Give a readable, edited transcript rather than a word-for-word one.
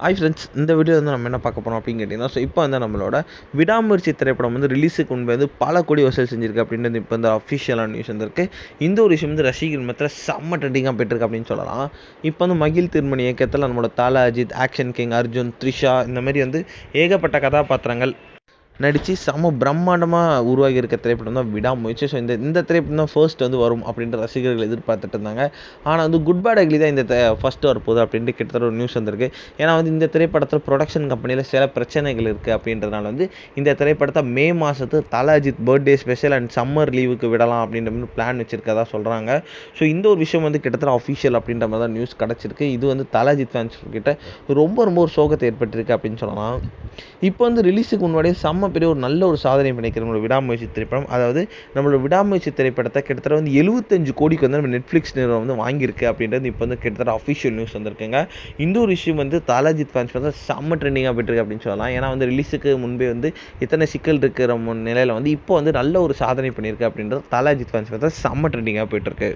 Hi friends, இந்த video வந்து நம்ம என்ன பார்க்க போகிறோம் அப்படின்னு கேட்டிங்கன்னா, இப்போ வந்து நம்மளோட விடாமுயற்சி திரைப்படம் வந்து ரிலீஸுக்கு முன்பு வந்து பல கோடி வசூல் செஞ்சிருக்கு அப்படின்றது இப்போ வந்து அஃபிஷியலான நியூஸ் வந்திருக்கு. இந்த ஒரு விஷயம் வந்து ரசிகர்கள் மத்தியில் செம்ம ட்ரெண்டிங்காக போயிட்டுருக்கு அப்படின்னு சொல்லலாம். இப்போ வந்து மகிழ் திருமணி இயக்கத்தில் நம்மளோட தல அஜித், ஆக்ஷன் கிங் அர்ஜுன், த்ரிஷா இந்த மாதிரி வந்து ஏகப்பட்ட கதாபாத்திரங்கள் நடித்து செம்ம பிரம்மாண்டமாக உருவாகி இருக்க திரைப்படம் தான் விடாமுயற்சி. ஸோ இந்த திரைப்படம் தான் ஃபர்ஸ்ட் வந்து வரும் அப்படின்ற ரசிகர்கள் எதிர்பார்த்துட்டு இருந்தாங்க. ஆனால் வந்து குட் பேட் அக்லி தான் இந்த ஃபர்ஸ்ட் வரப்போகுது அப்படின்ட்டு கிட்டத்தட்ட ஒரு நியூஸ் வந்திருக்கு. ஏன்னா வந்து இந்த திரைப்படத்தில் ப்ரொடக்ஷன் கம்பெனியில் சில பிரச்சனைகள் இருக்குது அப்படின்றதுனால வந்து இந்த திரைப்படத்தை மே மாதத்து Thala Ajith birthday special and summer லீவுக்கு விடலாம் அப்படின்ற மாதிரி பிளான் வச்சுருக்கதா சொல்கிறாங்க. ஸோ இந்த ஒரு விஷயம் வந்து கிட்டத்தட்ட அஃபிஷியல் அப்படின்ற மாதிரி தான் நியூஸ் கிடச்சிருக்கு. இது வந்து தல அஜித் ஃபேன்ஸ் கிட்ட ரொம்ப ஒரு சோகத்தை ஏற்பட்டிருக்கு அப்படின்னு சொல்லலாம். இப்போ வந்து ரிலீஸுக்கு முன்னாடியே செம்ம பெரிய ஒரு நல்ல ஒரு சாதனை பண்ணிக்கிற நம்மளோட விடாமுயற்சி திரைப்படம். அதாவது நம்மளோட விடாமுயற்சி திரைப்படத்தை கிட்டத்தட்ட வந்து 75 கோடிக்கு வந்து நம்ம நெட்ஃப்ளிக்ஸ் நிறுவனம் வந்து வாங்கியிருக்கு அப்படின்றது இப்போ வந்து கிட்டத்தட்ட அஃபிஷியல் நியூஸ் வந்திருக்குங்க. இந்த ஒரு விஷயம் வந்து தல அஜித் ஃபேன்ஸ் வந்து செம்ம ட்ரெண்டிங்காக போயிட்டுருக்கு அப்படின்னு சொல்லலாம். ஏன்னா வந்து ரிலீஸுக்கு முன்பே வந்து இத்தனை சிக்கல் இருக்கிற நிலையில் வந்து இப்போ வந்து நல்ல ஒரு சாதனை பண்ணியிருக்கு அப்படின்றது தல அஜித் ஃபேன்ஸ் வந்து செம்ம ட்ரெண்டிங்காக போயிட்டுருக்கு.